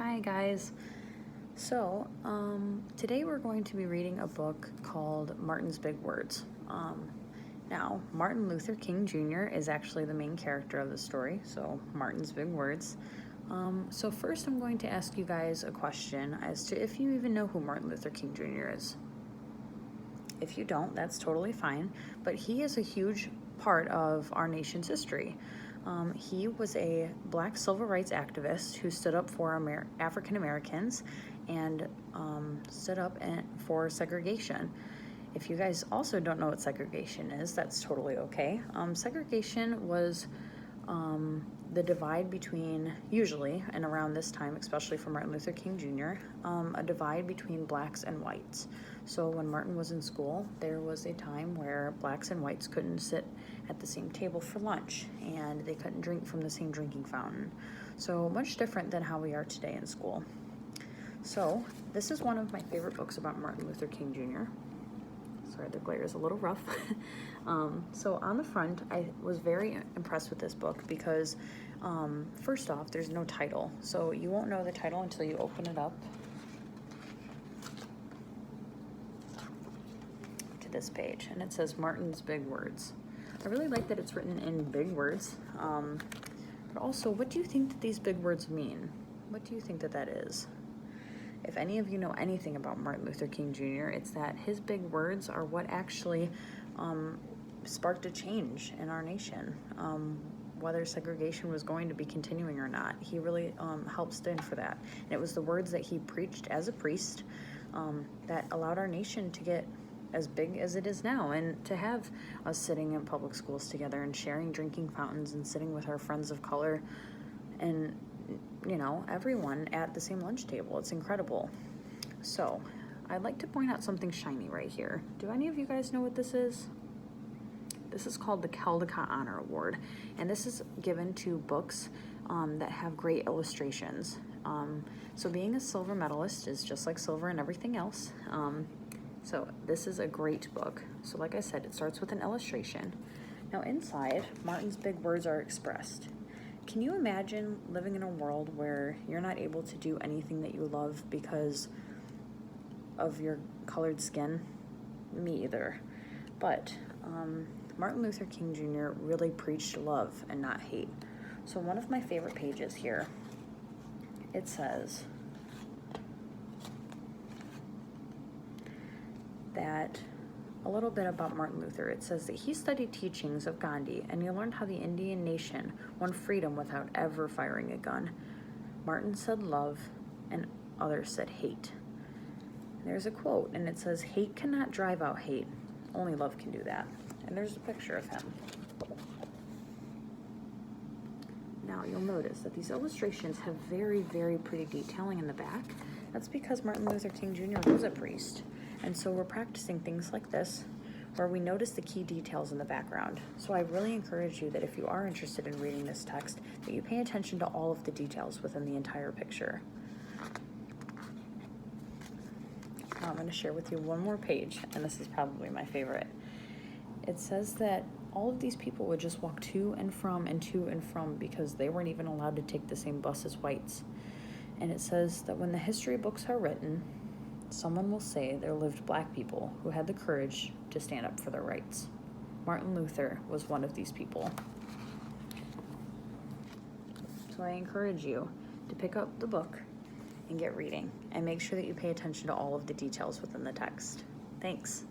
Hi guys. Today we're going to be reading a book called Martin's Big Words. Now, Martin Luther King Jr. is actually the main character of the story, so Martin's Big Words. First I'm going to ask you guys a question as to if you even know who Martin Luther King Jr. is. If you don't, that's totally fine, but he is a huge part of our nation's history. He was a black civil rights activist who stood up for African Americans and stood up for segregation. If you guys also don't know what segregation is, that's totally okay. Segregation was the divide between, usually, and around this time, especially for Martin Luther King Jr., a divide between blacks and whites. So when Martin was in school, there was a time where blacks and whites couldn't sit at the same table for lunch, and they couldn't drink from the same drinking fountain. So much different than how we are today in school. So this is one of my favorite books about Martin Luther King Jr. Sorry, the glare is a little rough. So on the front, I was very impressed with this book because first off, there's no title. So you won't know the title until you open it up to this page. And it says Martin's Big Words. I really like that it's written in big words. But also, what do you think that these big words mean? What do you think that that is? If any of you know anything about Martin Luther King Jr., it's that his big words are what actually sparked a change in our nation. Whether segregation was going to be continuing or not, he really helped stand for that. And it was the words that he preached as a priest that allowed our nation to get as big as it is now, and to have us sitting in public schools together and sharing drinking fountains and sitting with our friends of color and everyone at the same lunch table. It's incredible. So I'd like to point out something shiny right here. Do any of you guys know what this is? This is called the Caldecott Honor Award, and this is given to books that have great illustrations. So being a silver medalist is just like silver and everything else. So this is a great book. So like I said, it starts with an illustration. Now inside, Martin's big words are expressed. Can you imagine living in a world where you're not able to do anything that you love because of your colored skin? Me either. But Martin Luther King Jr. really preached love and not hate. So one of my favorite pages here, it says that a little bit about Martin Luther. It says that he studied teachings of Gandhi and he learned how the Indian nation won freedom without ever firing a gun. Martin said love and others said hate. There's a quote and it says, "Hate cannot drive out hate. Only love can do that." And there's a picture of him. Now you'll notice that these illustrations have very, very pretty detailing in the back. That's because Martin Luther King Jr. was a priest. And so we're practicing things like this where we notice the key details in the background. So I really encourage you that if you are interested in reading this text, that you pay attention to all of the details within the entire picture. Now I'm going to share with you one more page, and this is probably my favorite. It says that all of these people would just walk to and from because they weren't even allowed to take the same bus as whites. And it says that when the history books are written, someone will say there lived black people who had the courage to stand up for their rights. Martin Luther was one of these people. So I encourage you to pick up the book and get reading, and make sure that you pay attention to all of the details within the text. Thanks.